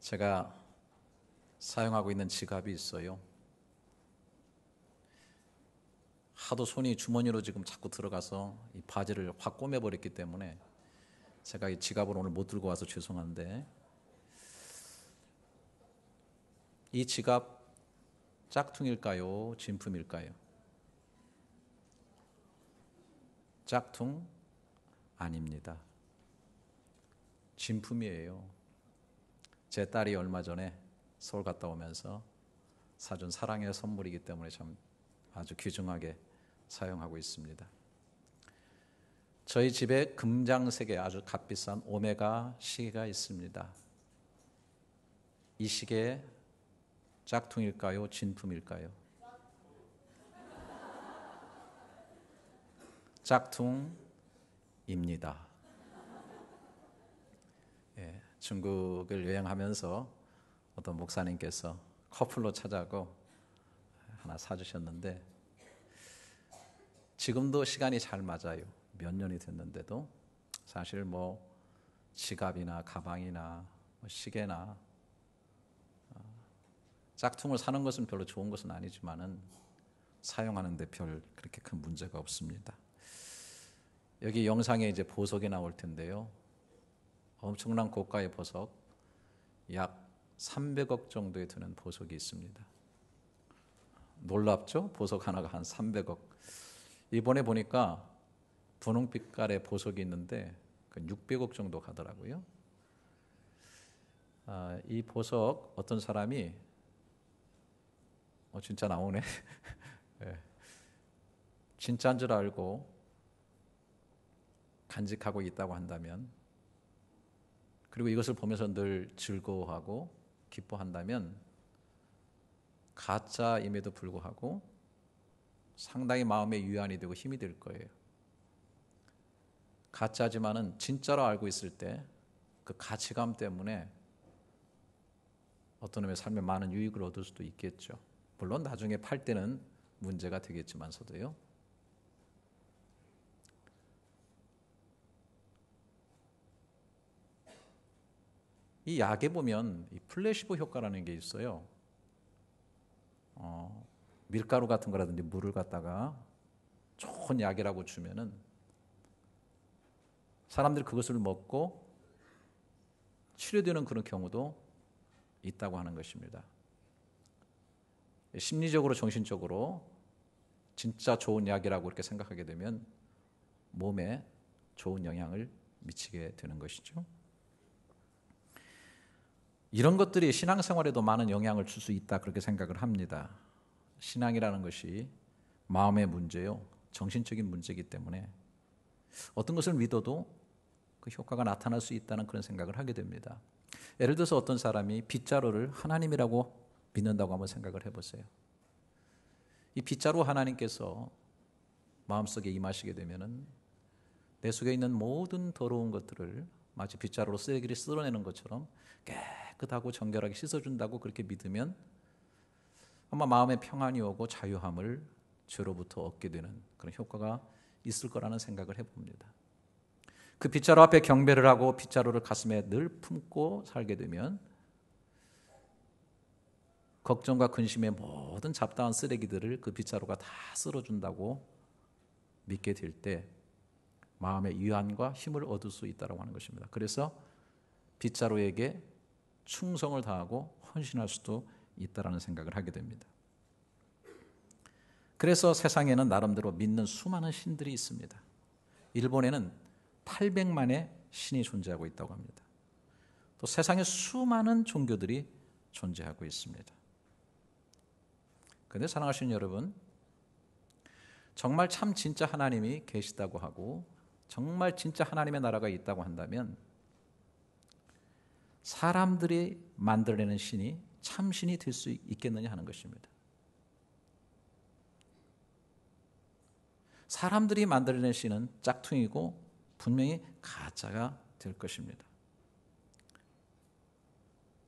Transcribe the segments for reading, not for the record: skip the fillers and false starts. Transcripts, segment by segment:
제가 사용하고 있는 지갑이 있어요. 하도 손이 주머니로 지금 자꾸 들어가서 이 바지를 확 꼬매버렸기 때문에 제가 이 지갑을 오늘 못 들고 와서 죄송한데, 이 지갑 짝퉁일까요? 진품일까요? 짝퉁 아닙니다. 진품이에요. 제 딸이 얼마 전에 서울 갔다 오면서 사준 사랑의 선물이기 때문에 참 아주 귀중하게 사용하고 있습니다. 저희 집에 금장색의 아주 값비싼 오메가 시계가 있습니다. 이 시계 짝퉁일까요? 진품일까요? 짝퉁입니다. 중국을 여행하면서 어떤 목사님께서 커플로 찾아고 하나 사주셨는데, 지금도 시간이 잘 맞아요. 몇 년이 됐는데도 사실 지갑이나 가방이나 시계나 짝퉁을 사는 것은 별로 좋은 것은 아니지만은 사용하는데 별 그렇게 큰 문제가 없습니다. 여기 영상에 이제 보석이 나올 텐데요. 엄청난 고가의 보석, 약 300억 정도에 드는 보석이 있습니다. 놀랍죠? 보석 하나가 한 300억. 이번에 보니까 분홍빛깔의 보석이 있는데 600억 정도 가더라고요. 이 보석 어떤 사람이 진짜 나오네. 네. 진짜인 줄 알고 간직하고 있다고 한다면, 그리고 이것을 보면서 늘 즐거워하고 기뻐한다면 가짜임에도 불구하고 상당히 마음의 위안이 되고 힘이 될 거예요. 가짜지만은 진짜로 알고 있을 때 그 가치감 때문에 어떤 놈의 삶에 많은 유익을 얻을 수도 있겠죠. 물론 나중에 팔 때는 문제가 되겠지만서도요. 이 약에 보면 이 플래시보 효과라는 게 있어요. 밀가루 같은 거라든지 물을 갖다가 좋은 약이라고 주면은 사람들이 그것을 먹고 치료되는 그런 경우도 있다고 하는 것입니다. 심리적으로 정신적으로 진짜 좋은 약이라고 이렇게 생각하게 되면 몸에 좋은 영향을 미치게 되는 것이죠. 이런 것들이 신앙생활에도 많은 영향을 줄 수 있다, 그렇게 생각을 합니다. 신앙이라는 것이 마음의 문제요, 정신적인 문제이기 때문에 어떤 것을 믿어도 그 효과가 나타날 수 있다는 그런 생각을 하게 됩니다. 예를 들어서 어떤 사람이 빗자루를 하나님이라고 믿는다고 한번 생각을 해보세요. 이 빗자루 하나님께서 마음속에 임하시게 되면은 내 속에 있는 모든 더러운 것들을 마치 빗자루로 쓰레기를 쓸어내는 것처럼 깨끗하고 정결하게 씻어준다고 그렇게 믿으면 아마 마음에 평안이 오고 자유함을 죄로부터 얻게 되는 그런 효과가 있을 거라는 생각을 해봅니다. 그 빗자루 앞에 경배를 하고 빗자루를 가슴에 늘 품고 살게 되면 걱정과 근심의 모든 잡다한 쓰레기들을 그 빗자루가 다 쓸어준다고 믿게 될 때 마음의 위안과 힘을 얻을 수 있다고 하는 것입니다. 그래서 빗자루에게 충성을 다하고 헌신할 수도 있다는 생각을 하게 됩니다. 그래서 세상에는 나름대로 믿는 수많은 신들이 있습니다. 일본에는 800만의 신이 존재하고 있다고 합니다. 또 세상에 수많은 종교들이 존재하고 있습니다. 그런데 사랑하시는 여러분, 정말 참 진짜 하나님이 계시다고 하고 정말 진짜 하나님의 나라가 있다고 한다면 사람들이 만들어내는 신이 참신이 될 수 있겠느냐 하는 것입니다. 사람들이 만들어낸 신은 짝퉁이고 분명히 가짜가 될 것입니다.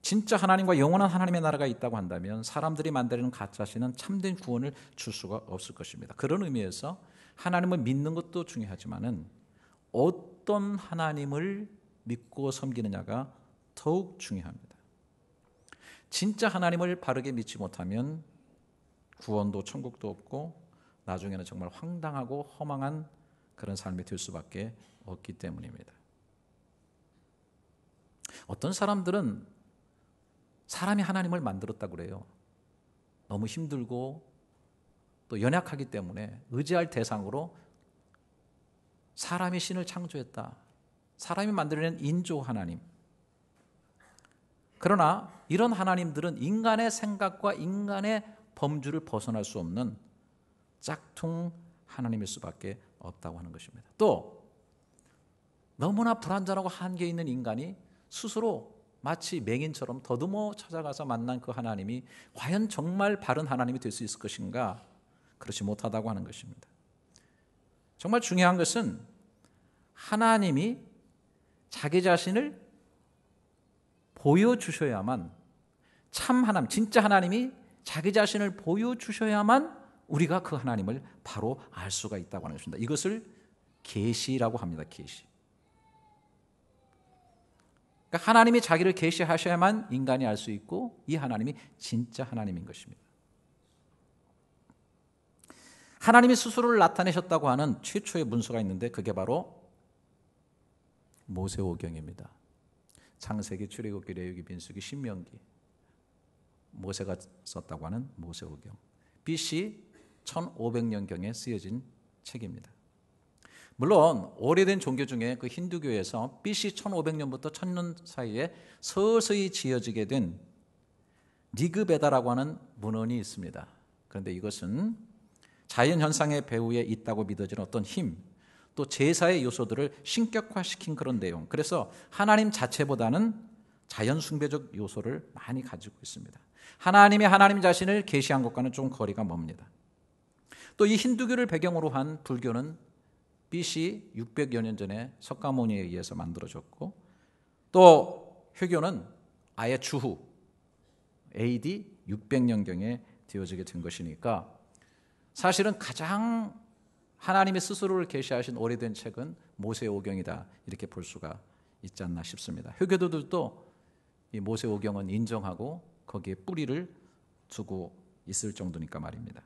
진짜 하나님과 영원한 하나님의 나라가 있다고 한다면 사람들이 만들어낸 가짜 신은 참된 구원을 줄 수가 없을 것입니다. 그런 의미에서 하나님을 믿는 것도 중요하지만은 어떤 하나님을 믿고 섬기느냐가 더욱 중요합니다. 진짜 하나님을 바르게 믿지 못하면 구원도 천국도 없고 나중에는 정말 황당하고 허망한 그런 삶이 될 수밖에 없기 때문입니다. 어떤 사람들은 사람이 하나님을 만들었다고 그래요. 너무 힘들고 또 연약하기 때문에 의지할 대상으로 사람이 신을 창조했다. 사람이 만들어낸 인조 하나님. 그러나 이런 하나님들은 인간의 생각과 인간의 범주를 벗어날 수 없는 짝퉁 하나님일 수밖에 없다고 하는 것입니다. 또 너무나 불완전하고 한계 있는 인간이 스스로 마치 맹인처럼 더듬어 찾아가서 만난 그 하나님이 과연 정말 바른 하나님이 될 수 있을 것인가? 그렇지 못하다고 하는 것입니다. 정말 중요한 것은 하나님이 자기 자신을 보여주셔야만, 참 하나님, 진짜 하나님이 자기 자신을 보여주셔야만 우리가 그 하나님을 바로 알 수가 있다고 하는 것입니다. 이것을 계시라고 합니다. 계시. 그러니까 하나님이 자기를 계시하셔야만 인간이 알 수 있고 이 하나님이 진짜 하나님인 것입니다. 하나님이 스스로를 나타내셨다고 하는 최초의 문서가 있는데 그게 바로 모세오경입니다. 창세기, 출애굽기, 레위기, 민수기, 신명기, 모세가 썼다고 하는 모세오경. BC 1500년경에 쓰여진 책입니다. 물론 오래된 종교 중에 그 힌두교에서 BC 1500년부터 1000년 사이에 서서히 지어지게 된 리그베다라고 하는 문헌이 있습니다. 그런데 이것은 자연현상의 배후에 있다고 믿어지는 어떤 힘, 또 제사의 요소들을 신격화시킨 그런 내용. 그래서 하나님 자체보다는 자연 숭배적 요소를 많이 가지고 있습니다. 하나님이 하나님 자신을 계시한 것과는 좀 거리가 멉니다. 또 이 힌두교를 배경으로 한 불교는 BC 600여 년 전에 석가모니에 의해서 만들어졌고, 또 회교는 아예 추후 AD 600년경에 되어지게 된 것이니까 사실은 가장 하나님의 스스로를 계시하신 오래된 책은 모세오경이다, 이렇게 볼 수가 있지 않나 싶습니다. 회교도들도 이 모세오경은 인정하고 거기에 뿌리를 두고 있을 정도니까 말입니다.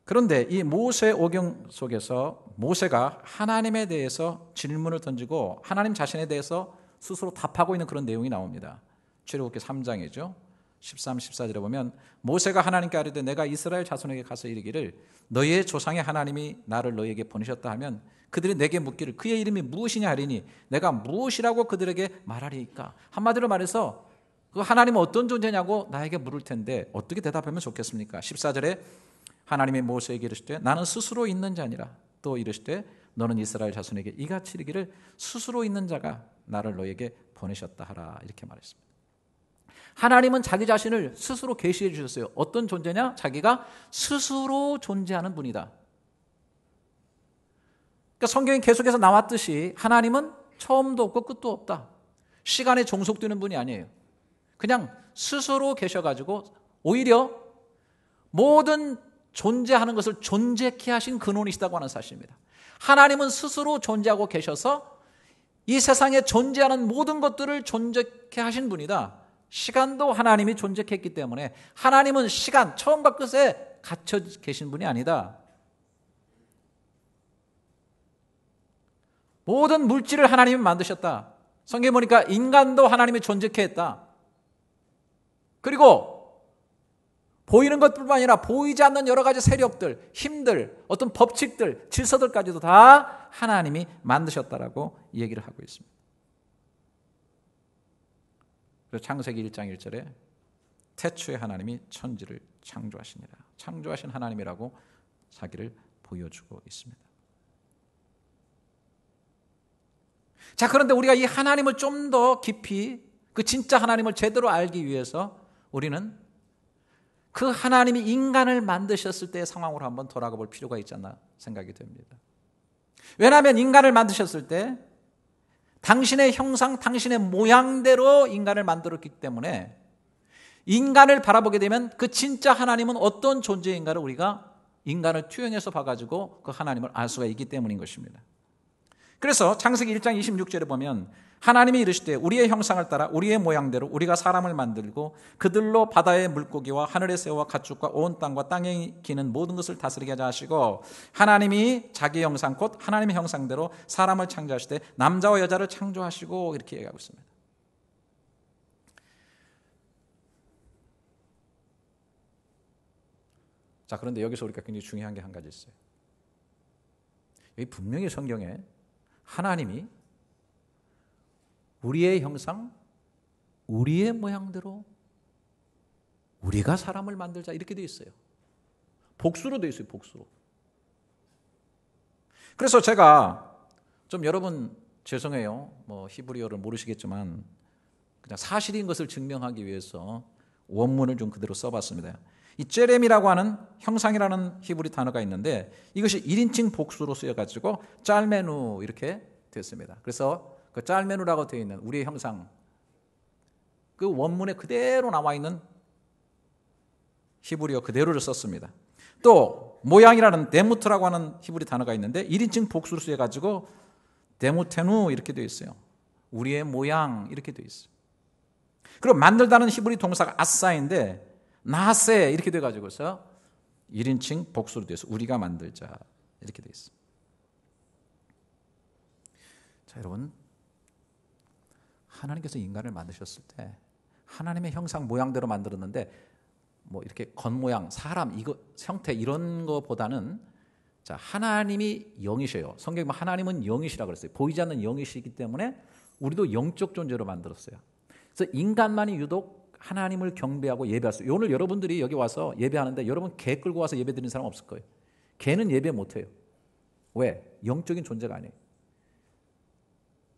그런데 이 모세오경 속에서 모세가 하나님에 대해서 질문을 던지고 하나님 자신에 대해서 스스로 답하고 있는 그런 내용이 나옵니다. 출애굽기 3장이죠. 13, 14절에 보면 모세가 하나님께 아뢰되 내가 이스라엘 자손에게 가서 이르기를 너희의 조상의 하나님이 나를 너희에게 보내셨다 하면 그들이 내게 묻기를 그의 이름이 무엇이냐 하리니 내가 무엇이라고 그들에게 말하리이까. 한마디로 말해서 그 하나님은 어떤 존재냐고 나에게 물을 텐데 어떻게 대답하면 좋겠습니까? 14절에 하나님이 모세에게 이르시되 나는 스스로 있는 자니라. 또 이르시되 너는 이스라엘 자손에게 이같이 이르기를 스스로 있는 자가 나를 너에게 보내셨다 하라. 이렇게 말했습니다. 하나님은 자기 자신을 스스로 계시해 주셨어요. 어떤 존재냐? 자기가 스스로 존재하는 분이다. 그러니까 성경이 계속해서 나왔듯이 하나님은 처음도 없고 끝도 없다. 시간에 종속되는 분이 아니에요. 그냥 스스로 계셔가지고 오히려 모든 존재하는 것을 존재케 하신 근원이시다고 하는 사실입니다. 하나님은 스스로 존재하고 계셔서 이 세상에 존재하는 모든 것들을 존재케 하신 분이다. 시간도 하나님이 존재했기 때문에 하나님은 시간, 처음과 끝에 갇혀 계신 분이 아니다. 모든 물질을 하나님이 만드셨다. 성경에 보니까 인간도 하나님이 존재케 했다. 그리고 보이는 것뿐만 아니라 보이지 않는 여러 가지 세력들, 힘들, 어떤 법칙들, 질서들까지도 다 하나님이 만드셨다라고 얘기를 하고 있습니다. 그래서 창세기 1장 1절에 태초에 하나님이 천지를 창조하시니라. 창조하신 하나님이라고 자기를 보여주고 있습니다. 자, 그런데 우리가 이 하나님을 좀 더 깊이, 그 진짜 하나님을 제대로 알기 위해서 우리는 그 하나님이 인간을 만드셨을 때의 상황으로 한번 돌아가 볼 필요가 있지 않나 생각이 됩니다. 왜냐하면 인간을 만드셨을 때 당신의 형상, 당신의 모양대로 인간을 만들었기 때문에 인간을 바라보게 되면 그 진짜 하나님은 어떤 존재인가를 우리가 인간을 투영해서 봐가지고 그 하나님을 알 수가 있기 때문인 것입니다. 그래서 창세기 1장 26절에 보면 하나님이 이르시되 우리의 형상을 따라 우리의 모양대로 우리가 사람을 만들고 그들로 바다의 물고기와 하늘의 새와 가축과 온 땅과 땅에 기는 모든 것을 다스리게 하자 하시고, 하나님이 자기 형상 곧 하나님의 형상대로 사람을 창조하시되 남자와 여자를 창조하시고, 이렇게 얘기하고 있습니다. 자, 그런데 여기서 우리가 굉장히 중요한 게 한 가지 있어요. 여기 분명히 성경에 하나님이 우리의 형상, 우리의 모양대로 우리가 사람을 만들자, 이렇게 되어 있어요. 복수로 되어 있어요. 복수로. 그래서 제가 좀, 여러분 죄송해요, 히브리어를 모르시겠지만 그냥 사실인 것을 증명하기 위해서 원문을 좀 그대로 써봤습니다. 이 제렘이라고 하는 형상이라는 히브리 단어가 있는데 이것이 1인칭 복수로 쓰여가지고 짤메누 이렇게 됐습니다. 그래서 그 짤메누라고 되어 있는 우리의 형상, 그 원문에 그대로 나와 있는 히브리어 그대로를 썼습니다. 또 모양이라는 데무트라고 하는 히브리 단어가 있는데 1인칭 복수로 쓰여가지고 데무테누 이렇게 되어 있어요. 우리의 모양 이렇게 되어 있어요. 그리고 만들다는 히브리 동사가 아사인데 나세 이렇게 돼가지고서 1인칭 복수로 돼서 우리가 만들자 이렇게 돼 있습니다. 자, 여러분, 하나님께서 인간을 만드셨을 때 하나님의 형상 모양대로 만들었는데 이렇게 겉모양, 사람, 이거 형태 이런 거보다는, 자, 하나님이 영이셔요. 성경에 하나님은 영이시라고 그랬어요. 보이지 않는 영이시기 때문에 우리도 영적 존재로 만들었어요. 그래서 인간만이 유독 하나님을 경배하고 예배할 수 있어요. 오늘 여러분들이 여기 와서 예배하는데 여러분 개 끌고 와서 예배 드리는 사람 없을 거예요. 개는 예배 못해요. 왜? 영적인 존재가 아니에요.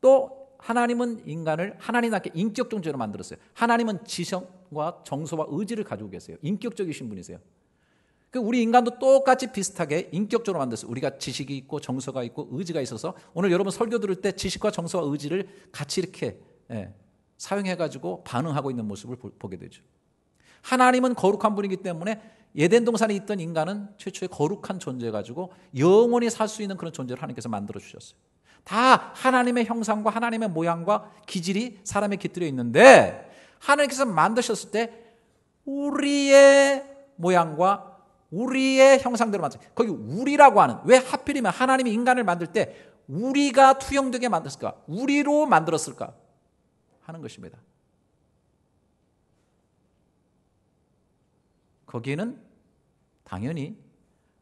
또 하나님은 인간을 하나님답게 인격 존재로 만들었어요. 하나님은 지성과 정서와 의지를 가지고 계세요. 인격적이신 분이세요. 우리 인간도 똑같이 비슷하게 인격적으로 만들었어요. 우리가 지식이 있고 정서가 있고 의지가 있어서 오늘 여러분 설교 들을 때 지식과 정서와 의지를 같이 이렇게 사용해가지고 반응하고 있는 모습을 보게 되죠. 하나님은 거룩한 분이기 때문에 에덴 동산에 있던 인간은 최초의 거룩한 존재가지고 영원히 살 수 있는 그런 존재를 하나님께서 만들어 주셨어요. 다 하나님의 형상과 하나님의 모양과 기질이 사람에 깃들여 있는데 하나님께서 만드셨을 때 우리의 모양과 우리의 형상대로 만들었어요. 거기 우리라고 하는, 왜 하필이면 하나님이 인간을 만들 때 우리가 투영되게 만들었을까? 우리로 만들었을까? 하는 것입니다. 거기에는 당연히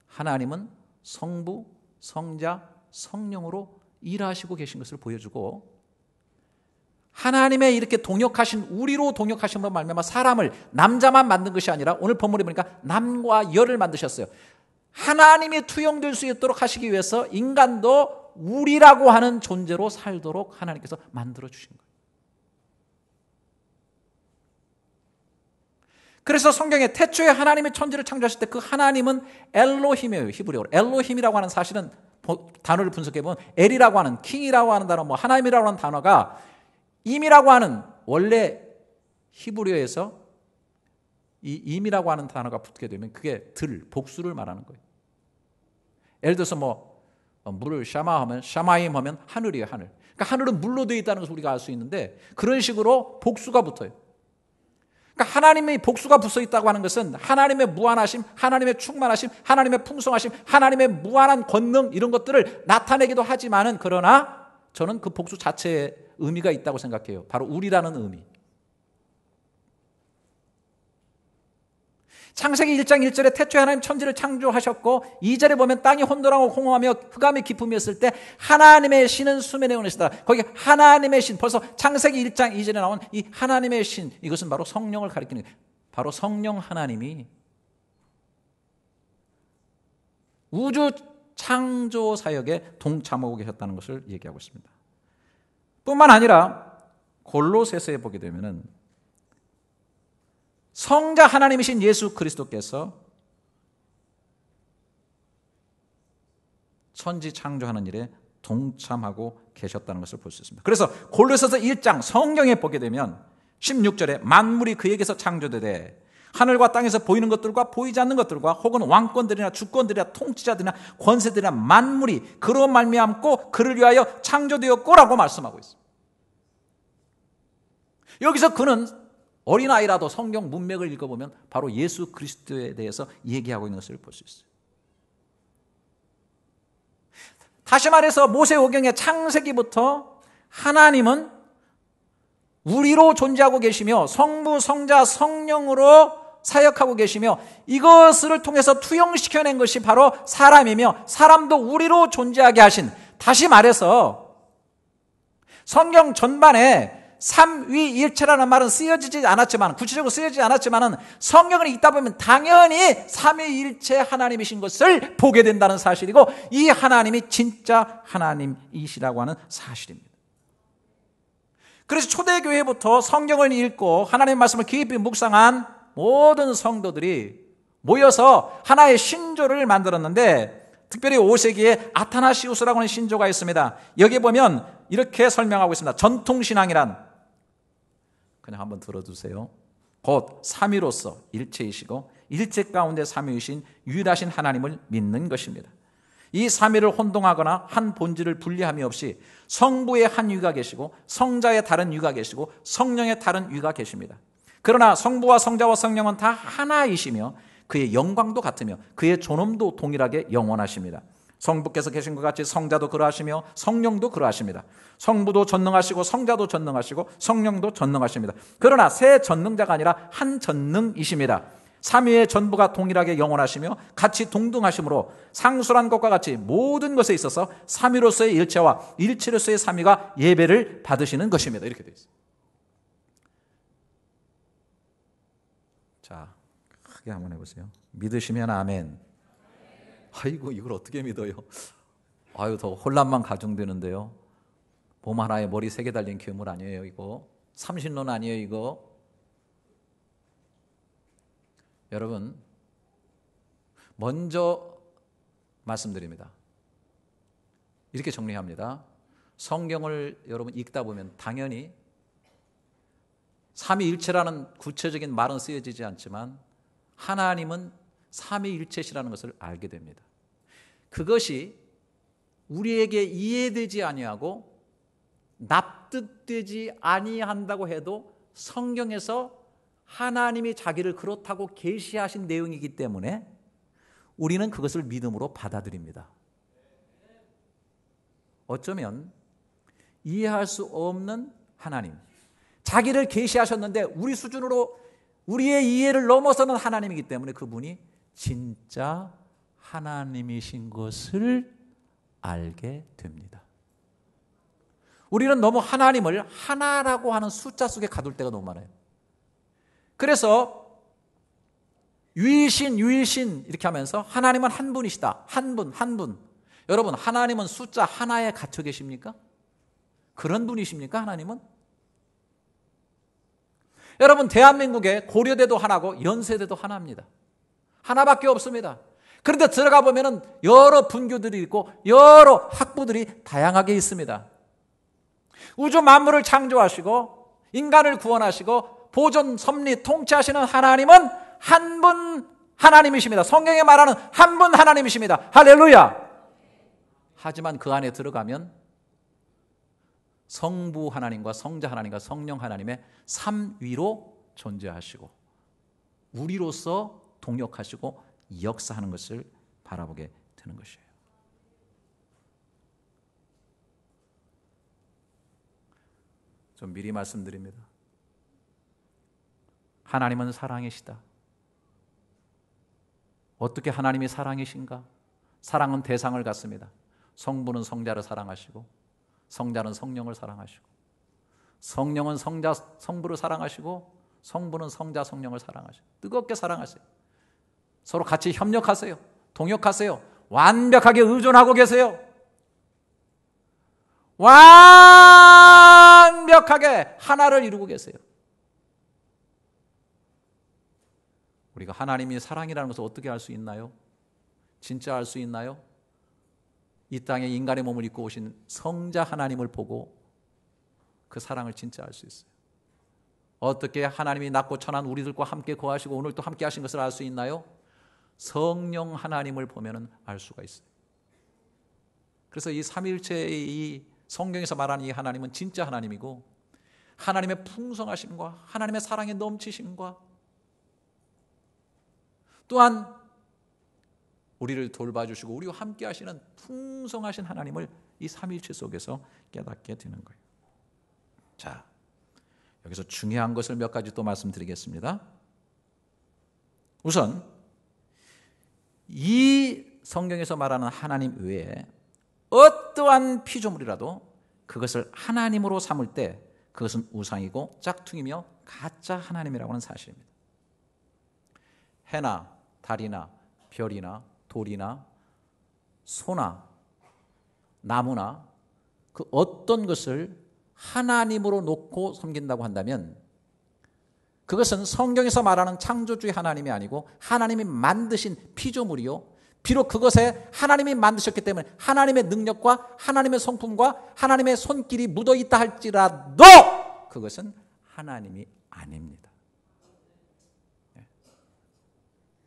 하나님은 성부, 성자, 성령으로 일하시고 계신 것을 보여주고, 하나님의 이렇게 동역하신, 우리로 동역하심으로 말미암아 사람을, 남자만 만든 것이 아니라 오늘 본문에 보니까 남과 여를 만드셨어요. 하나님이 투영될 수 있도록 하시기 위해서 인간도 우리라고 하는 존재로 살도록 하나님께서 만들어 주신 거예요. 그래서 성경에 태초에 하나님의 천지를 창조하실 때 그 하나님은 엘로힘이에요. 히브리어로 엘로힘이라고 하는, 사실은 단어를 분석해 보면 엘이라고 하는, 킹이라고 하는 단어, 하나님이라고 하는 단어가 임이라고 하는, 원래 히브리어에서 이 임이라고 하는 단어가 붙게 되면 그게 복수를 말하는 거예요. 예를 들어서 물을 샤마하면, 샤마임 하면 하늘이에요. 하늘. 그러니까 하늘은 물로 되어 있다는 것을 우리가 알 수 있는데 그런 식으로 복수가 붙어요. 그러니까 하나님의 복수가 붙어 있다고 하는 것은 하나님의 무한하심, 하나님의 충만하심, 하나님의 풍성하심, 하나님의 무한한 권능, 이런 것들을 나타내기도 하지만은, 그러나 저는 그 복수 자체에 의미가 있다고 생각해요. 바로 우리라는 의미. 창세기 1장 1절에 태초에 하나님 천지를 창조하셨고 2절에 보면 땅이 혼돈하고 공허하며 흑암의 기품이었을 때 하나님의 신은 수면에 오르시더라. 거기 하나님의 신, 벌써 창세기 1장 2절에 나온 이 하나님의 신, 이것은 바로 성령을 가리키는 거예요. 바로 성령 하나님이 우주 창조 사역에 동참하고 계셨다는 것을 얘기하고 있습니다. 뿐만 아니라 골로새서에 보게 되면은 성자 하나님이신 예수 그리스도께서 천지 창조하는 일에 동참하고 계셨다는 것을 볼 수 있습니다. 그래서 골로새서 1장 성경에 보게 되면 16절에 만물이 그에게서 창조되되 하늘과 땅에서 보이는 것들과 보이지 않는 것들과 혹은 왕권들이나 주권들이나 통치자들이나 권세들이나 만물이 그로 말미암고 그를 위하여 창조되었고라고 말씀하고 있습니다. 여기서 그는 어린아이라도 성경 문맥을 읽어보면 바로 예수 그리스도에 대해서 얘기하고 있는 것을 볼 수 있어요. 다시 말해서 모세오경의 창세기부터 하나님은 우리로 존재하고 계시며 성부, 성자, 성령으로 사역하고 계시며 이것을 통해서 투영시켜낸 것이 바로 사람이며 사람도 우리로 존재하게 하신, 다시 말해서 성경 전반에 삼위일체라는 말은 쓰여지지 않았지만, 구체적으로 쓰여지지 않았지만 성경을 읽다 보면 당연히 삼위일체 하나님이신 것을 보게 된다는 사실이고, 이 하나님이 진짜 하나님이시라고 하는 사실입니다. 그래서 초대교회부터 성경을 읽고 하나님의 말씀을 깊이 묵상한 모든 성도들이 모여서 하나의 신조를 만들었는데, 특별히 5세기에 아타나시우스라고 하는 신조가 있습니다. 여기 보면 이렇게 설명하고 있습니다. 전통신앙이란, 그냥 한번 들어주세요. 곧 삼위로서 일체이시고 일체 가운데 삼위이신 유일하신 하나님을 믿는 것입니다. 이 삼위를 혼동하거나 한 본질을 분리함이 없이 성부의 한 위가 계시고 성자의 다른 위가 계시고 성령의 다른 위가 계십니다. 그러나 성부와 성자와 성령은 다 하나이시며 그의 영광도 같으며 그의 존엄도 동일하게 영원하십니다. 성부께서 계신 것 같이 성자도 그러하시며 성령도 그러하십니다. 성부도 전능하시고 성자도 전능하시고 성령도 전능하십니다. 그러나 세 전능자가 아니라 한 전능이십니다. 삼위의 전부가 동일하게 영원하시며 같이 동등하시므로 상술한 것과 같이 모든 것에 있어서 삼위로서의 일체와 일체로서의 삼위가 예배를 받으시는 것입니다. 이렇게 되어 있습니다. 자, 크게 한번 해보세요. 믿으시면 아멘. 아이고, 이걸 어떻게 믿어요? 아유, 더 혼란만 가중되는데요. 봄 하나에 머리 3개 달린 괴물 아니에요, 이거? 삼신론 아니에요, 이거? 여러분, 먼저 말씀드립니다. 이렇게 정리합니다. 성경을 여러분 읽다 보면 당연히 삼위일체라는 구체적인 말은 쓰여지지 않지만 하나님은 삼위일체시라는 것을 알게 됩니다. 그것이 우리에게 이해되지 아니하고 납득되지 아니한다고 해도 성경에서 하나님이 자기를 그렇다고 계시하신 내용이기 때문에 우리는 그것을 믿음으로 받아들입니다. 어쩌면 이해할 수 없는 하나님, 자기를 계시하셨는데 우리 수준으로 우리의 이해를 넘어서는 하나님이기 때문에 그분이 진짜 하나님이신 것을 알게 됩니다. 우리는 너무 하나님을 하나라고 하는 숫자 속에 가둘 때가 너무 많아요. 그래서 유일신 이렇게 하면서 하나님은 한 분이시다. 한 분. 여러분, 하나님은 숫자 하나에 갇혀 계십니까? 그런 분이십니까, 하나님은? 여러분, 대한민국의 고려대도 하나고 연세대도 하나입니다. 하나밖에 없습니다. 그런데 들어가 보면은 여러 분교들이 있고 여러 학부들이 다양하게 있습니다. 우주 만물을 창조하시고 인간을 구원하시고 보존, 섭리, 통치하시는 하나님은 한 분 하나님이십니다. 성경에 말하는 한 분 하나님이십니다. 할렐루야! 하지만 그 안에 들어가면 성부 하나님과 성자 하나님과 성령 하나님의 삼위로 존재하시고 우리로서 동역하시고 역사하는 것을 바라보게 되는 것이에요. 좀 미리 말씀드립니다. 하나님은 사랑이시다. 어떻게 하나님이 사랑이신가? 사랑은 대상을 갖습니다. 성부는 성자를 사랑하시고 성자는 성령을 사랑하시고 성령은 성부를 사랑하시고 성부는 성자, 성령을 사랑하시고 뜨겁게 사랑하세요. 서로 같이 협력하세요. 동역하세요. 완벽하게 의존하고 계세요. 완벽하게 하나를 이루고 계세요. 우리가 하나님이 사랑이라는 것을 어떻게 알 수 있나요? 진짜 알 수 있나요? 이 땅에 인간의 몸을 입고 오신 성자 하나님을 보고 그 사랑을 진짜 알 수 있어요. 어떻게 하나님이 낮고 천한 우리들과 함께 거하시고 오늘 또 함께 하신 것을 알 수 있나요? 성령 하나님을 보면 알 수가 있어요. 그래서 이 삼위일체의 이 성경에서 말하는 이 하나님은 진짜 하나님이고, 하나님의 풍성하심과 하나님의 사랑의 넘치심과 또한 우리를 돌봐주시고 우리와 함께 하시는 풍성하신 하나님을 이 삼위일체 속에서 깨닫게 되는 거예요. 자, 여기서 중요한 것을 몇 가지 또 말씀드리겠습니다. 우선 이 성경에서 말하는 하나님 외에 어떠한 피조물이라도 그것을 하나님으로 삼을 때 그것은 우상이고 짝퉁이며 가짜 하나님이라고 하는 사실입니다. 해나 달이나 별이나 돌이나 소나 나무나 그 어떤 것을 하나님으로 놓고 섬긴다고 한다면 그것은 성경에서 말하는 창조주의 하나님이 아니고 하나님이 만드신 피조물이요, 비록 그것에 하나님이 만드셨기 때문에 하나님의 능력과 하나님의 성품과 하나님의 손길이 묻어있다 할지라도 그것은 하나님이 아닙니다.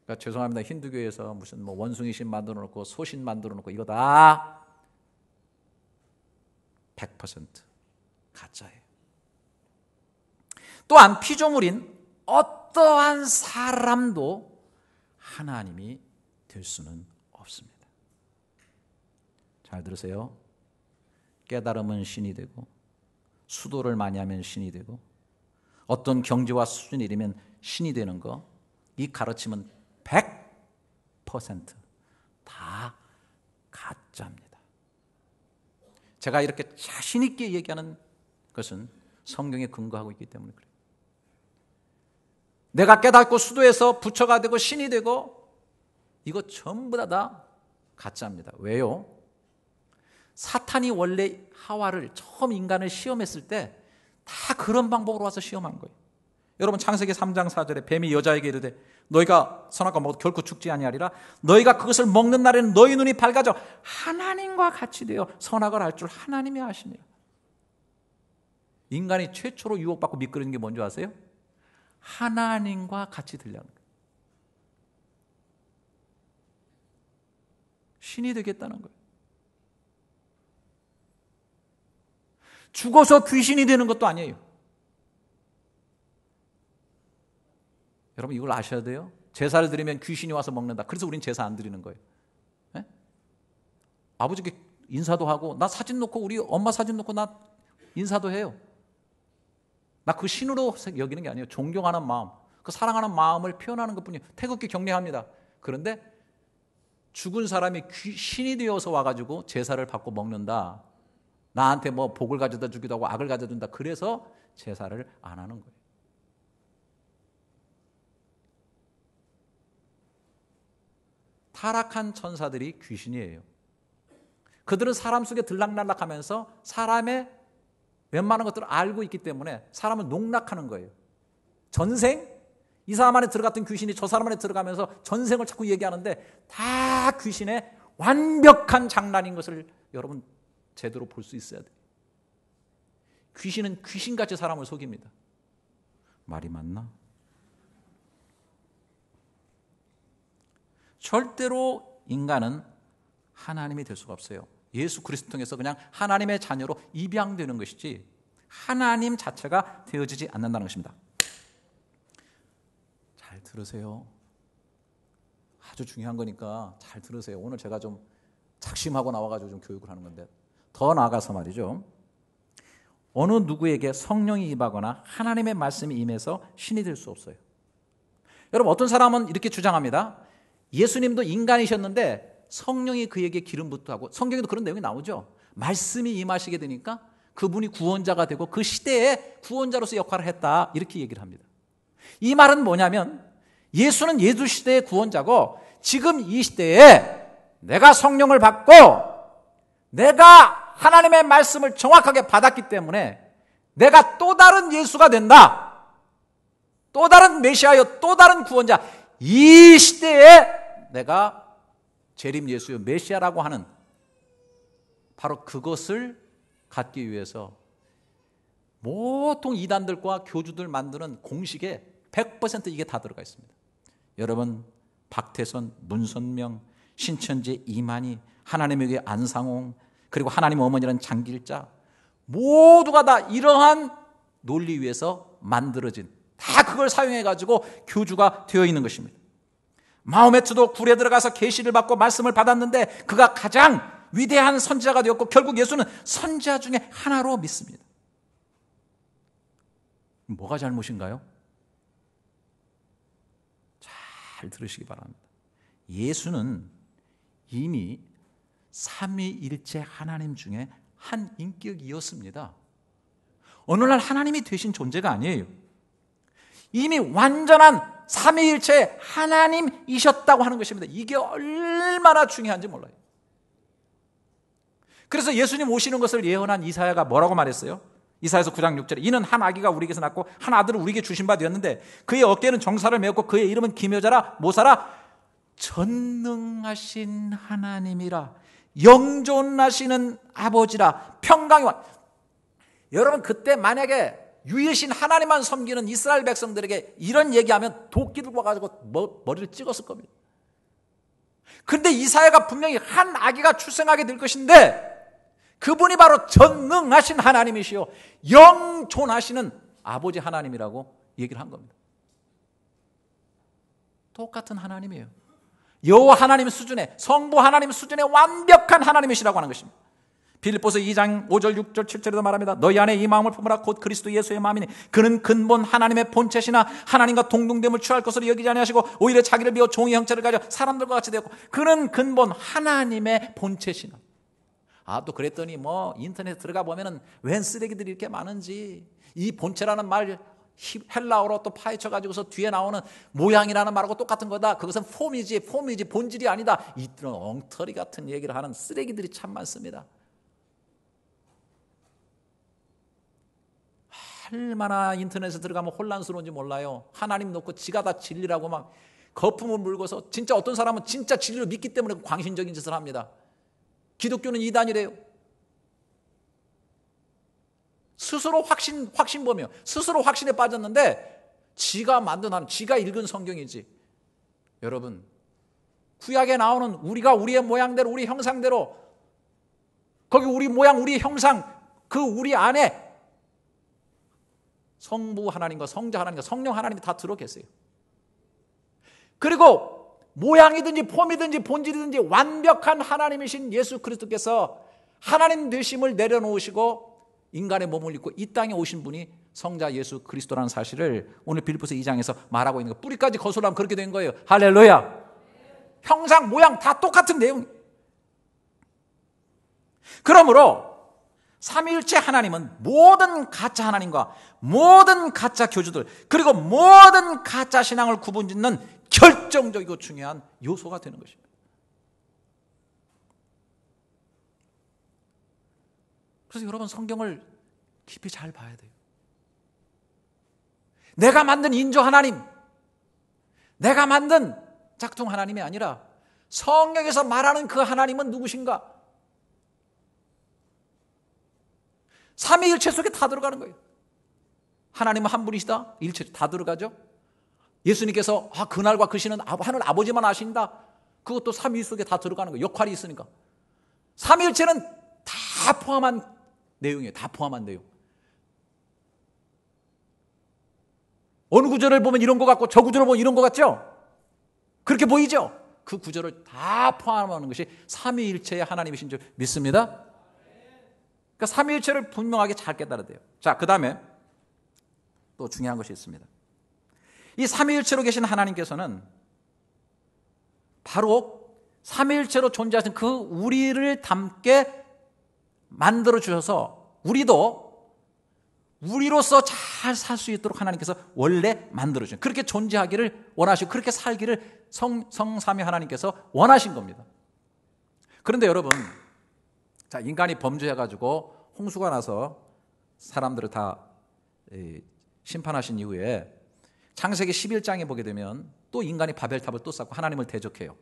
그러니까 죄송합니다. 힌두교에서 무슨 뭐 원숭이신 만들어 놓고 소신 만들어 놓고 이거 다 100% 가짜예요. 또한 피조물인 어떠한 사람도 하나님이 될 수는 없습니다. 잘 들으세요. 깨달음은 신이 되고 수도를 많이 하면 신이 되고 어떤 경지와 수준이 이르면 신이 되는 거, 이 가르침은 100% 다 가짜입니다. 제가 이렇게 자신 있게 얘기하는 것은 성경에 근거하고 있기 때문에 그래요. 내가 깨닫고 수도에서 부처가 되고 신이 되고 이거 전부 다 가짜입니다. 왜요? 사탄이 원래 하와를 처음 인간을 시험했을 때 다 그런 방법으로 와서 시험한 거예요. 여러분 창세기 3장 4절에 뱀이 여자에게 이르되 너희가 선악과 먹어도 결코 죽지 아니하리라. 너희가 그것을 먹는 날에는 너희 눈이 밝아져 하나님과 같이 되어 선악을 알 줄 하나님이 아시니라. 인간이 최초로 유혹받고 미끄러진 게 뭔지 아세요? 하나님과 같이 되려는 거예요. 신이 되겠다는 거예요. 죽어서 귀신이 되는 것도 아니에요. 여러분 이걸 아셔야 돼요. 제사를 드리면 귀신이 와서 먹는다. 그래서 우린 제사 안 드리는 거예요. 네? 아버지께 인사도 하고 나 사진 놓고 우리 엄마 사진 놓고 나 인사도 해요. 나 그 신으로 여기는 게 아니에요. 존경하는 마음, 그 사랑하는 마음을 표현하는 것뿐이에요. 태극기 경례합니다. 그런데 죽은 사람이 신이 되어서 와가지고 제사를 받고 먹는다. 나한테 뭐 복을 가져다 주기도 하고 악을 가져다 준다. 그래서 제사를 안 하는 거예요. 타락한 천사들이 귀신이에요. 그들은 사람 속에 들락날락하면서 사람의 웬만한 것들을 알고 있기 때문에 사람을 농락하는 거예요. 전생? 이 사람 안에 들어갔던 귀신이 저 사람 안에 들어가면서 전생을 자꾸 얘기하는데 다 귀신의 완벽한 장난인 것을 여러분 제대로 볼 수 있어야 돼요. 귀신은 귀신같이 사람을 속입니다. 말이 맞나? 절대로 인간은 하나님이 될 수가 없어요. 예수 그리스도 통해서 그냥 하나님의 자녀로 입양되는 것이지 하나님 자체가 되어지지 않는다는 것입니다. 잘 들으세요. 아주 중요한 거니까 잘 들으세요. 오늘 제가 좀 작심하고 나와가지고 좀 교육을 하는 건데 더 나아가서 말이죠. 어느 누구에게 성령이 임하거나 하나님의 말씀이 임해서 신이 될 수 없어요. 여러분 어떤 사람은 이렇게 주장합니다. 예수님도 인간이셨는데 성령이 그에게 기름 붓고 성경에도 그런 내용이 나오죠. 말씀이 임하시게 되니까 그분이 구원자가 되고 그 시대에 구원자로서 역할을 했다 이렇게 얘기를 합니다. 이 말은 뭐냐면 예수는 예수 시대의 구원자고 지금 이 시대에 내가 성령을 받고 내가 하나님의 말씀을 정확하게 받았기 때문에 내가 또 다른 예수가 된다. 또 다른 메시아여 또 다른 구원자. 이 시대에 내가 재림 예수여 메시아라고 하는, 바로 그것을 갖기 위해서 보통 이단들과 교주들 만드는 공식에 100% 이게 다 들어가 있습니다. 여러분, 박태선, 문선명, 신천지 이만희, 하나님의 교회 안상홍, 그리고 하나님 어머니라는 장길자, 모두가 다 이러한 논리 위에서 만들어진, 다 그걸 사용해가지고 교주가 되어 있는 것입니다. 마호메트도 굴에 들어가서 계시를 받고 말씀을 받았는데 그가 가장 위대한 선지자가 되었고 결국 예수는 선지자 중에 하나로 믿습니다. 뭐가 잘못인가요? 잘 들으시기 바랍니다. 예수는 이미 삼위일체 하나님 중에 한 인격이었습니다. 어느 날 하나님이 되신 존재가 아니에요. 이미 완전한 삼위일체 하나님이셨다고 하는 것입니다. 이게 얼마나 중요한지 몰라요. 그래서 예수님 오시는 것을 예언한 이사야가 뭐라고 말했어요? 이사야서 9장 6절에 이는 한 아기가 우리에게서 낳고 한 아들을 우리에게 주신 바 되었는데 그의 어깨에는 정사를 메었고 그의 이름은 기묘자라 모사라 전능하신 하나님이라 영존하시는 아버지라 평강이 와. 여러분, 그때 만약에 유일신 하나님만 섬기는 이스라엘 백성들에게 이런 얘기하면 도끼 들고 와가지고 머리를 찍었을 겁니다. 그런데 이사야가 분명히 한 아기가 출생하게 될 것인데 그분이 바로 전능하신 하나님이시요 영존하시는 아버지 하나님이라고 얘기를 한 겁니다. 똑같은 하나님이에요. 여호와 하나님 수준의, 성부 하나님 수준의 완벽한 하나님이시라고 하는 것입니다. 빌립보서 2장 5절 6절 7절에도 말합니다. 너희 안에 이 마음을 품으라 곧 그리스도 예수의 마음이니 그는 근본 하나님의 본체시나 하나님과 동등됨을 취할 것으로 여기지 아니하시고 오히려 자기를 비워 종의 형체를 가져 사람들과 같이 되었고 그는 근본 하나님의 본체시나. 또 그랬더니 인터넷 들어가 보면은 웬 쓰레기들이 이렇게 많은지, 이 본체라는 말 헬라어로 또 파헤쳐 가지고서 뒤에 나오는 모양이라는 말하고 똑같은 거다. 그것은 폼이지 본질이 아니다. 이런 엉터리 같은 얘기를 하는 쓰레기들이 참 많습니다. 얼마나 인터넷에 들어가면 혼란스러운지 몰라요. 하나님 놓고 지가 다 진리라고 막 거품을 물고서 진짜 어떤 사람은 진짜 진리를 믿기 때문에 광신적인 짓을 합니다. 기독교는 이단이래요. 스스로 확신범이에요. 스스로 확신에 빠졌는데 지가 만든 하나님, 지가 읽은 성경이지. 여러분, 구약에 나오는 우리가 우리의 모양대로 우리 형상대로 거기 우리 모양 우리 형상 그 우리 안에 성부 하나님과 성자 하나님과 성령 하나님이 다 들어 계세요. 그리고 모양이든지 폼이든지 본질이든지 완벽한 하나님이신 예수 그리스도께서 하나님 되심을 내려놓으시고 인간의 몸을 입고 이 땅에 오신 분이 성자 예수 그리스도라는 사실을 오늘 빌립보서 2장에서 말하고 있는 거. 뿌리까지 거슬러하면 그렇게 된 거예요. 할렐루야. 형상 모양 다 똑같은 내용. 그러므로 삼위일체 하나님은 모든 가짜 하나님과 모든 가짜 교주들 그리고 모든 가짜 신앙을 구분짓는 결정적이고 중요한 요소가 되는 것입니다. 그래서 여러분, 성경을 깊이 잘 봐야 돼요. 내가 만든 인조 하나님, 내가 만든 짝퉁 하나님이 아니라 성경에서 말하는 그 하나님은 누구신가? 삼위일체 속에 다 들어가는 거예요. 하나님은 한 분이시다. 일체 다 들어가죠. 예수님께서 그날과 그 시는 하늘 아버지만 아신다. 그것도 삼위 속에 다 들어가는 거예요. 역할이 있으니까. 삼위일체는 다 포함한 내용이에요. 다 포함한 내용. 어느 구절을 보면 이런 것 같고 저 구절을 보면 이런 것 같죠? 그렇게 보이죠? 그 구절을 다 포함하는 것이 삼위일체의 하나님이신 줄 믿습니다. 그러니까 삼위일체를 분명하게 잘 깨달아야 돼요. 자, 그 다음에 또 중요한 것이 있습니다. 이 삼위일체로 계신 하나님께서는 바로 삼위일체로 존재하신 그 우리를 닮게 만들어 주셔서 우리도 우리로서 잘 살 수 있도록 하나님께서 원래 만들어 주신, 그렇게 존재하기를 원하시고 그렇게 살기를 성삼위 하나님께서 원하신 겁니다. 그런데 여러분, 자, 인간이 범죄해가지고 홍수가 나서 사람들을 다 심판하신 이후에 창세기 11장에 보게 되면 또 인간이 바벨탑을 또 쌓고 하나님을 대적해요.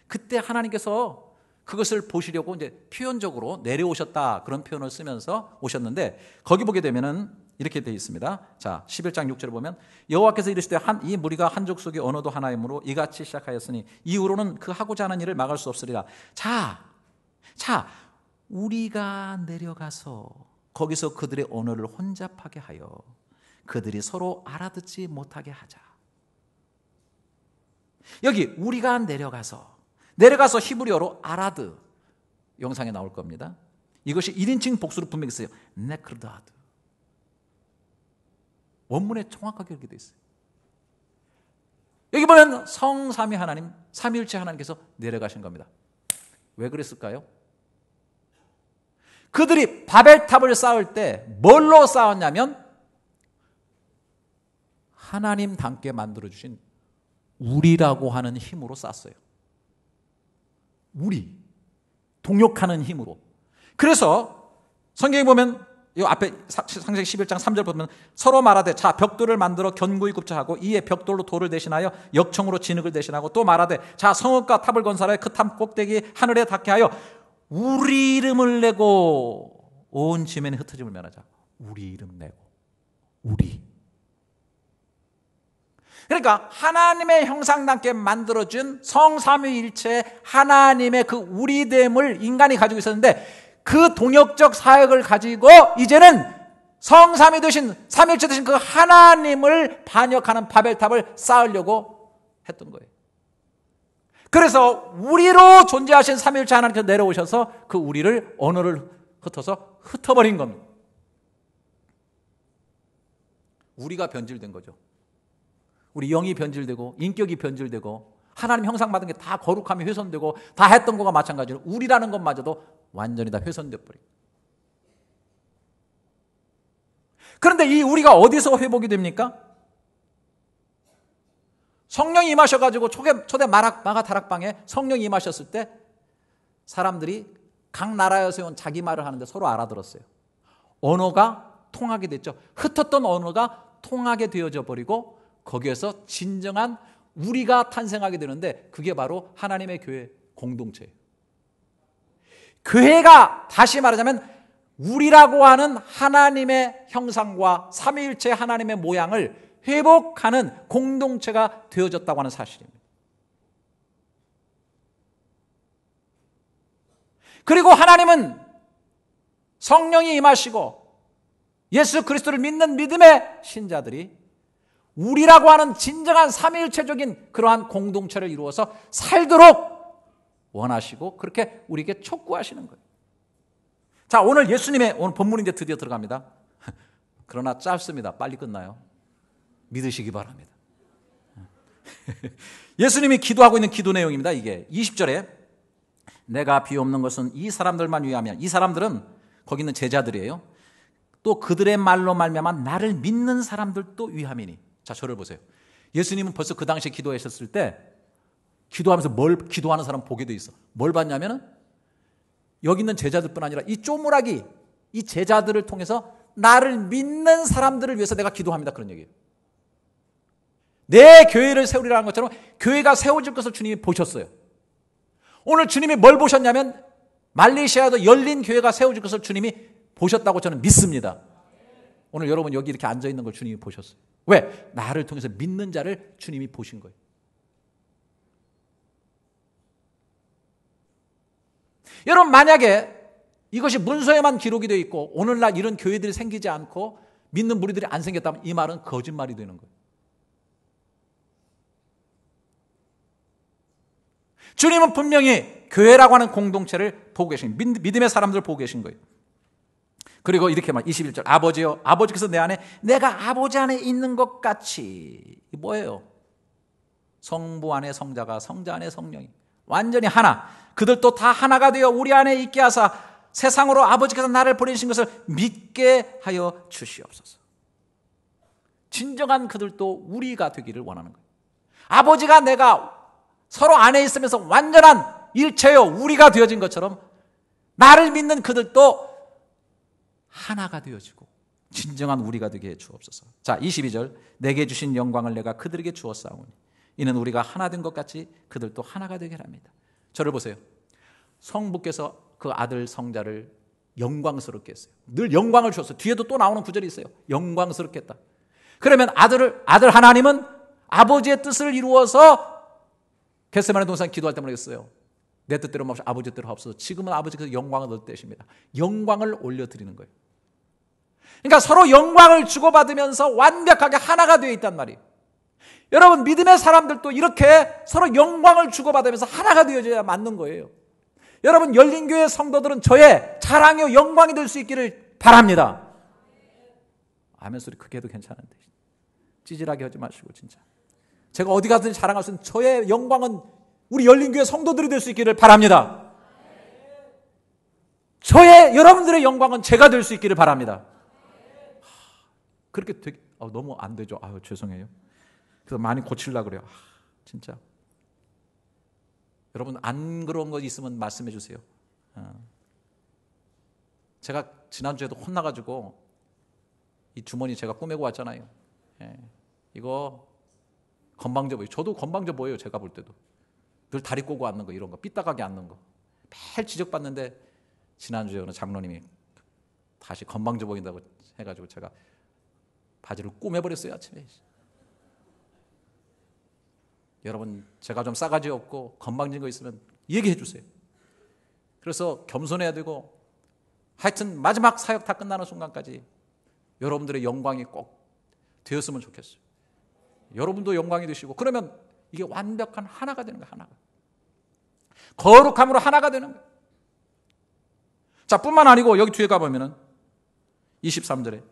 그때 하나님께서 그것을 보시려고 이제 표현적으로 내려오셨다 그런 표현을 쓰면서 오셨는데 거기 보게 되면은 이렇게 되어 있습니다. 자, 11장 6절을 보면 여호와께서 이르시되 이 무리가 한 족속이 언어도 하나이므로 이같이 시작하였으니 이후로는 그 하고자 하는 일을 막을 수 없으리라. 자, 우리가 내려가서 거기서 그들의 언어를 혼잡하게 하여 그들이 서로 알아듣지 못하게 하자. 여기 우리가 내려가서 히브리어로 아라드 영상에 나올 겁니다. 이것이 1인칭 복수로 분명히 있어요. 네크르다드. 원문에 정확하게 이렇게 되어 있어요. 여기 보면 성삼위 하나님, 삼위일체 하나님께서 내려가신 겁니다. 왜 그랬을까요? 그들이 바벨탑을 쌓을 때 뭘로 쌓았냐면 하나님 닮게 만들어주신 우리라고 하는 힘으로 쌓았어요. 우리, 동역하는 힘으로. 그래서 성경에 보면 이 앞에 창세기 11장 3절 보면 서로 말하되 자 벽돌을 만들어 견고히 굽자 하고 이에 벽돌로 돌을 대신하여 역청으로 진흙을 대신하고 또 말하되 자 성읍과 탑을 건설하여 그 탑 꼭대기 하늘에 닿게 하여 우리 이름을 내고 온 지면에 흩어짐을 면하자. 우리 이름 내고 우리. 그러니까 하나님의 형상답게 만들어준 성삼위일체 하나님의 그 우리됨을 인간이 가지고 있었는데 그 동역적 사역을 가지고 이제는 성삼위 되신 삼일체 되신 그 하나님을 반역하는 바벨탑을 쌓으려고 했던 거예요. 그래서 우리로 존재하신 삼일체 하나님께서 내려오셔서 그 우리를 언어를 흩어서 흩어버린 겁니다. 우리가 변질된 거죠. 우리 영이 변질되고 인격이 변질되고 하나님 형상 받은 게 다 거룩함이 훼손되고 다 했던 거가 마찬가지로 우리라는 것마저도 완전히 다 훼손돼 버려요. 그런데 이 우리가 어디서 회복이 됩니까? 성령이 임하셔가지고 초대 마가 다락방에 성령이 임하셨을 때 사람들이 각 나라에서 온 자기 말을 하는데 서로 알아들었어요. 언어가 통하게 됐죠. 흩었던 언어가 통하게 되어져 버리고 거기에서 진정한 우리가 탄생하게 되는데 그게 바로 하나님의 교회 공동체예요. 교회가 다시 말하자면 우리라고 하는 하나님의 형상과 삼위일체 하나님의 모양을 회복하는 공동체가 되어졌다고 하는 사실입니다. 그리고 하나님은 성령이 임하시고 예수 그리스도를 믿는 믿음의 신자들이 우리라고 하는 진정한 삼위일체적인 그러한 공동체를 이루어서 살도록 원하시고 그렇게 우리에게 촉구하시는 거예요. 자, 오늘 예수님의 오늘 본문이 이제 드디어 들어갑니다. 그러나 짧습니다. 빨리 끝나요. 믿으시기 바랍니다. 예수님이 기도하고 있는 기도 내용입니다. 이게 20절에 내가 비옵는 것은 이 사람들만 위하며 이 사람들은 거기 있는 제자들이에요. 또 그들의 말로 말미암아 나를 믿는 사람들도 위함이니. 자, 저를 보세요. 예수님은 벌써 그 당시에 기도하셨을 때 기도하면서 뭘 기도하는 사람 보게 돼 있어. 뭘 봤냐면은 여기 있는 제자들뿐 아니라 이 쪼무라기 이 제자들을 통해서 나를 믿는 사람들을 위해서 내가 기도합니다. 그런 얘기예요. 내 교회를 세우리라는 것처럼 교회가 세워질 것을 주님이 보셨어요. 오늘 주님이 뭘 보셨냐면 말레이시아도 열린 교회가 세워질 것을 주님이 보셨다고 저는 믿습니다. 오늘 여러분 여기 이렇게 앉아있는 걸 주님이 보셨어요. 왜? 나를 통해서 믿는 자를 주님이 보신 거예요. 여러분 만약에 이것이 문서에만 기록이 되어 있고 오늘날 이런 교회들이 생기지 않고 믿는 무리들이 안 생겼다면 이 말은 거짓말이 되는 거예요. 주님은 분명히 교회라고 하는 공동체를 보고 계신 믿음의 사람들을 보고 계신 거예요. 그리고 이렇게 말 21절 아버지요 아버지께서 내 안에 내가 아버지 안에 있는 것 같이 뭐예요? 성부 안에 성자가 성자 안에 성령이 완전히 하나 그들도 다 하나가 되어 우리 안에 있게 하사 세상으로 아버지께서 나를 보내신 것을 믿게 하여 주시옵소서. 진정한 그들도 우리가 되기를 원하는 거예요. 아버지가 내가 서로 안에 있으면서 완전한 일체요 우리가 되어진 것처럼 나를 믿는 그들도 하나가 되어지고 진정한 우리가 되게 해 주옵소서. 자 22절 내게 주신 영광을 내가 그들에게 주었사오니 이는 우리가 하나 된 것 같이 그들도 하나가 되게 합니다. 저를 보세요. 성부께서 그 아들 성자를 영광스럽게 했어요. 늘 영광을 주었어요. 뒤에도 또 나오는 구절이 있어요. 영광스럽게 했다. 그러면 아들 하나님은 아버지의 뜻을 이루어서 겟세마네 동산 기도할 때 말했어요. 내 뜻대로 마시고 아버지 뜻대로 하옵소서. 지금은 아버지께서 영광을 얻을 때십니다. 영광을 올려드리는 거예요. 그러니까 서로 영광을 주고받으면서 완벽하게 하나가 되어 있단 말이에요. 여러분, 믿음의 사람들도 이렇게 서로 영광을 주고받으면서 하나가 되어져야 맞는 거예요. 여러분, 열린교회 성도들은 저의 자랑이요 영광이 될 수 있기를 바랍니다. 아멘 소리 크게 해도 괜찮은데 찌질하게 하지 마시고 진짜. 제가 어디 가든 자랑할 수 있는 저의 영광은 우리 열린교회 성도들이 될 수 있기를 바랍니다. 여러분들의 영광은 제가 될 수 있기를 바랍니다. 그렇게 되게 너무 안 되죠. 죄송해요. 그래서 많이 고치려고 그래요. 진짜. 여러분 안 그런 거 있으면 말씀해 주세요. 제가 지난주에도 혼나가지고 이 주머니 제가 꾸매고 왔잖아요. 이거 건방져 보여요. 저도 건방져 보여요. 제가 볼 때도. 늘 다리 꼬고 앉는 거 이런 거 삐딱하게 앉는 거 매일 지적받는데 지난주에 어느 장로님이 다시 건방져 보인다고 해가지고 제가 바지를 꾸며버렸어요. 아침에. 여러분 제가 좀 싸가지 없고 건방진 거 있으면 얘기해 주세요. 그래서 겸손해야 되고 하여튼 마지막 사역 다 끝나는 순간까지 여러분들의 영광이 꼭 되었으면 좋겠어요. 여러분도 영광이 되시고 그러면 이게 완벽한 하나가 되는 거예요. 하나가. 거룩함으로 하나가 되는 거예요. 자, 뿐만 아니고 여기 뒤에 가보면은 23절에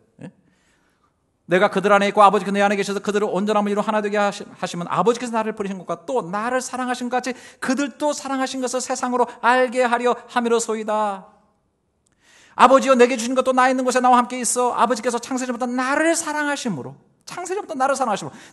내가 그들 안에 있고 아버지께서 내 안에 계셔서 그들을 온전함을 이루어 하나 되게 하시면 아버지께서 나를 버리신 것과 또 나를 사랑하신 것 같이 그들도 사랑하신 것을 세상으로 알게 하려 함이로소이다. 아버지여 내게 주신 것도 나 있는 곳에 나와 함께 있어 아버지께서 창세전부터 나를 사랑하심으로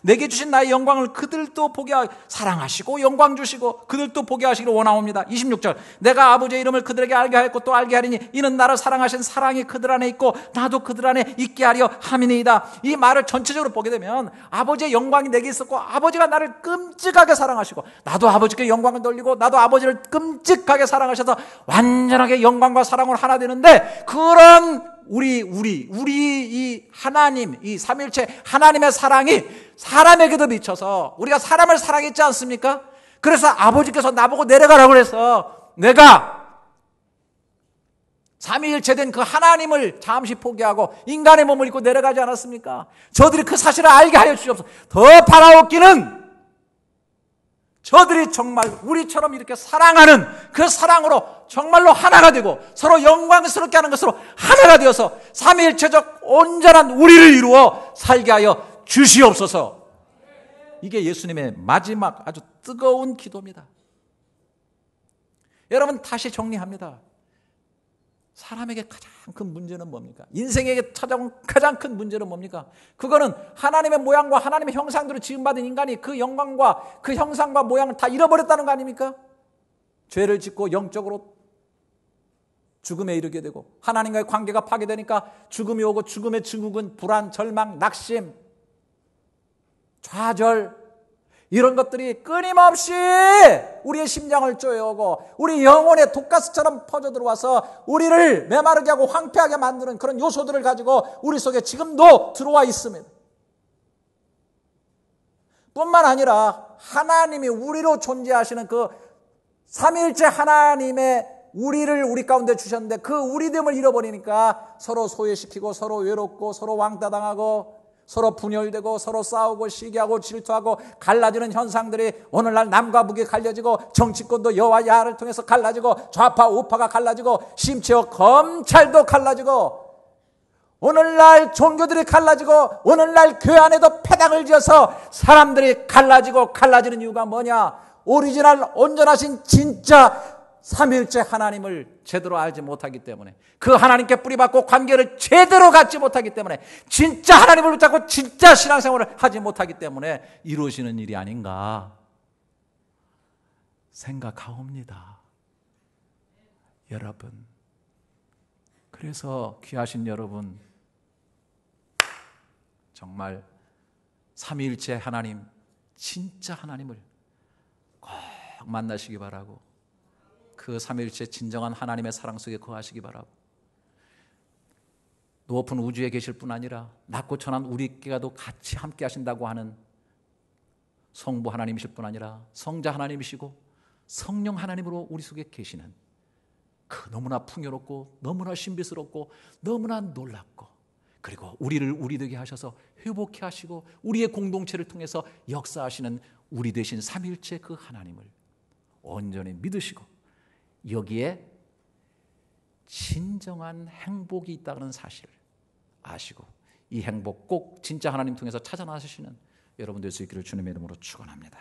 내게 주신 나의 영광을 그들도 보게 사랑하시고 영광 주시고 그들도 보게 하시기를 원하옵니다. 26절 내가 아버지의 이름을 그들에게 알게 하였고 또 알게 하리니 이는 나를 사랑하신 사랑이 그들 안에 있고 나도 그들 안에 있게 하려 함이니이다. 이 말을 전체적으로 보게 되면 아버지의 영광이 내게 있었고 아버지가 나를 끔찍하게 사랑하시고 나도 아버지께 영광을 돌리고 나도 아버지를 끔찍하게 사랑하셔서 완전하게 영광과 사랑으로 하나 되는데 그런 우리 이 하나님, 이 삼위일체 하나님의 사랑이 사람에게도 미쳐서 우리가 사람을 사랑했지 않습니까? 그래서 아버지께서 나보고 내려가라고 그래서 내가 삼위일체 된 그 하나님을 잠시 포기하고 인간의 몸을 입고 내려가지 않았습니까? 저들이 그 사실을 알게 하여 주시옵소서. 더 바라옵기는 저들이 정말 우리처럼 이렇게 사랑하는 그 사랑으로 정말로 하나가 되고 서로 영광스럽게 하는 것으로 하나가 되어서 삼위일체적 온전한 우리를 이루어 살게 하여 주시옵소서. 이게 예수님의 마지막 아주 뜨거운 기도입니다. 여러분 다시 정리합니다. 사람에게 가장 큰 문제는 뭡니까? 인생에게 찾아온 가장 큰 문제는 뭡니까? 그거는 하나님의 모양과 하나님의 형상대로 지음받은 인간이 그 영광과 그 형상과 모양을 다 잃어버렸다는 거 아닙니까? 죄를 짓고 영적으로 죽음에 이르게 되고 하나님과의 관계가 파괴되니까 죽음이 오고 죽음의 증후군, 불안, 절망, 낙심, 좌절 이런 것들이 끊임없이 우리의 심장을 쪼여오고 우리 영혼에 독가스처럼 퍼져 들어와서 우리를 메마르게 하고 황폐하게 만드는 그런 요소들을 가지고 우리 속에 지금도 들어와 있습니다. 뿐만 아니라 하나님이 우리로 존재하시는 그 삼위일체 하나님의 우리를 우리 가운데 주셨는데 그 우리됨을 잃어버리니까 서로 소외시키고 서로 외롭고 서로 왕따당하고 서로 분열되고 서로 싸우고 시기하고 질투하고 갈라지는 현상들이 오늘날 남과 북이 갈라지고 정치권도 여와 야를 통해서 갈라지고 좌파 우파가 갈라지고 심지어 검찰도 갈라지고 오늘날 종교들이 갈라지고 오늘날 교회 안에도 패당을 지어서 사람들이 갈라지는 이유가 뭐냐? 오리지널 온전하신 진짜 삼위일체 하나님을 제대로 알지 못하기 때문에 그 하나님께 뿌리박고 관계를 제대로 갖지 못하기 때문에 진짜 하나님을 붙잡고 진짜 신앙생활을 하지 못하기 때문에 이루어지는 일이 아닌가 생각하옵니다. 여러분, 그래서 귀하신 여러분 정말 삼위일체 하나님 진짜 하나님을 꼭 만나시기 바라고 그 삼위일체 진정한 하나님의 사랑 속에 거하시기 바라고, 높은 우주에 계실 뿐 아니라 낮고 천한 우리께도 같이 함께 하신다고 하는 성부 하나님이실 뿐 아니라 성자 하나님이시고 성령 하나님으로 우리 속에 계시는 그 너무나 풍요롭고 너무나 신비스럽고 너무나 놀랍고, 그리고 우리를 우리 되게 하셔서 회복케 하시고 우리의 공동체를 통해서 역사하시는 우리 되신 삼위일체 그 하나님을 온전히 믿으시고 여기에 진정한 행복이 있다는 사실을 아시고 이 행복 꼭 진짜 하나님 통해서 찾아 나서시는 여러분 될 수 있기를 주님의 이름으로 축원합니다.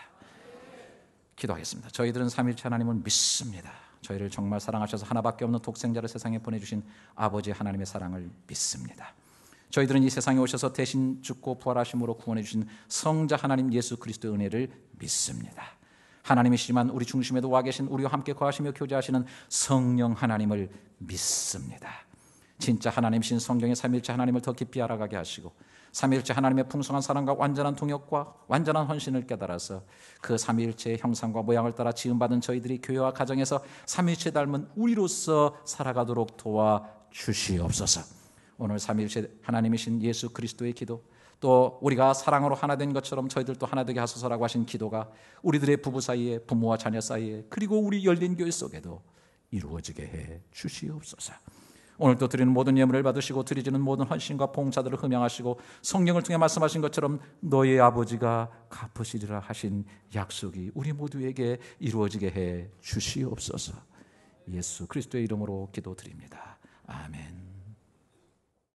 기도하겠습니다. 저희들은 삼위일체 하나님을 믿습니다. 저희를 정말 사랑하셔서 하나밖에 없는 독생자를 세상에 보내주신 아버지 하나님의 사랑을 믿습니다. 저희들은 이 세상에 오셔서 대신 죽고 부활하심으로 구원해 주신 성자 하나님 예수 그리스도의 은혜를 믿습니다. 하나님이시지만 우리 중심에도 와 계신 우리와 함께 거하시며 교제하시는 성령 하나님을 믿습니다. 진짜 하나님이신 성경의 삼위일체 하나님을 더 깊이 알아가게 하시고 삼위일체 하나님의 풍성한 사랑과 완전한 동역과 완전한 헌신을 깨달아서 그 삼위일체의 형상과 모양을 따라 지음받은 저희들이 교회와 가정에서 삼위일체 닮은 우리로서 살아가도록 도와주시옵소서. 오늘 삼위일체 하나님이신 예수 그리스도의 기도, 또 우리가 사랑으로 하나 된 것처럼 저희들도 하나 되게 하소서라고 하신 기도가 우리들의 부부 사이에, 부모와 자녀 사이에, 그리고 우리 열린 교회 속에도 이루어지게 해 주시옵소서. 오늘 또 드리는 모든 예물을 받으시고 드리지는 모든 헌신과 봉사들을 흠양하시고 성령을 통해 말씀하신 것처럼 너희 아버지가 갚으시리라 하신 약속이 우리 모두에게 이루어지게 해 주시옵소서. 예수 그리스도의 이름으로 기도드립니다. 아멘.